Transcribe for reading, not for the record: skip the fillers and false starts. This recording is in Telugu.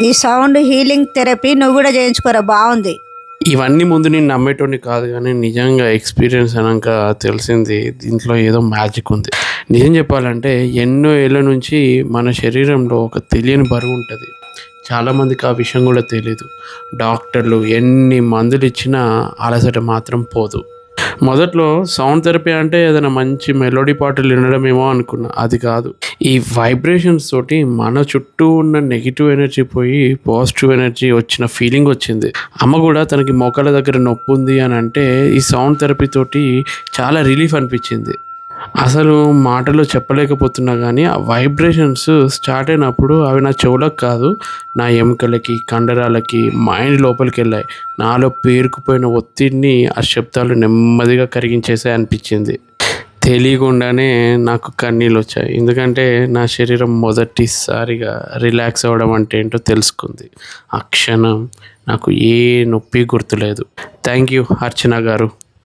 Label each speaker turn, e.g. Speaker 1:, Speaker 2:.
Speaker 1: ఈ సౌండ్ హీలింగ్ థెరపీ నువ్వు కూడా చేయించుకోరా, బాగుంది.
Speaker 2: ఇవన్నీ ముందు నేను నమ్మేటోడిని కాదు, కానీ నిజంగా ఎక్స్పీరియన్స్ అయినాక తెలిసింది దీంట్లో ఏదో మ్యాజిక్ ఉంది. నిజం చెప్పాలంటే ఎన్నో ఏళ్ళ నుంచి మన శరీరంలో ఒక తెలియని బరువు ఉంటుంది. చాలామందికి ఆ విషయం కూడా తెలియదు. డాక్టర్లు ఎన్ని మందులు ఇచ్చినా అలసట మాత్రం పోదు. మొదట్లో సౌండ్ థెరపీ అంటే ఏదైనా మంచి మెలోడీ పాటలు వినడమేమో అనుకున్నా. అది కాదు. ఈ వైబ్రేషన్స్ తోటి మన చుట్టూ ఉన్న నెగిటివ్ ఎనర్జీ పోయి పాజిటివ్ ఎనర్జీ వచ్చిన ఫీలింగ్ వచ్చింది. అమ్మ కూడా తనకి మోకాళ్ళ దగ్గర నొప్పి ఉంది అని అంటే ఈ సౌండ్ థెరపీ తోటి చాలా రిలీఫ్ అనిపించింది. అసలు మాటలో చెప్పలేకపోతున్నా కానీ ఆ వైబ్రేషన్స్ స్టార్ట్ అయినప్పుడు అవి నా చెవులకు కాదు, నా ఎముకలకి, కండరాలకి, మైండ్ లోపలికి వెళ్ళాయి. నాలో పేరుకుపోయిన ఒత్తిడిని ఆ శబ్దాలు నెమ్మదిగా కరిగించేసే అనిపించింది. తెలియకుండానే నాకు కన్నీళ్ళు వచ్చాయి. ఎందుకంటే నా శరీరం మొదటిసారిగా రిలాక్స్ అవ్వడం అంటే ఏంటో తెలుసుకుంది. ఆ క్షణం నాకు ఏ నొప్పి గుర్తులేదు. థ్యాంక్ యూ అర్చన గారు.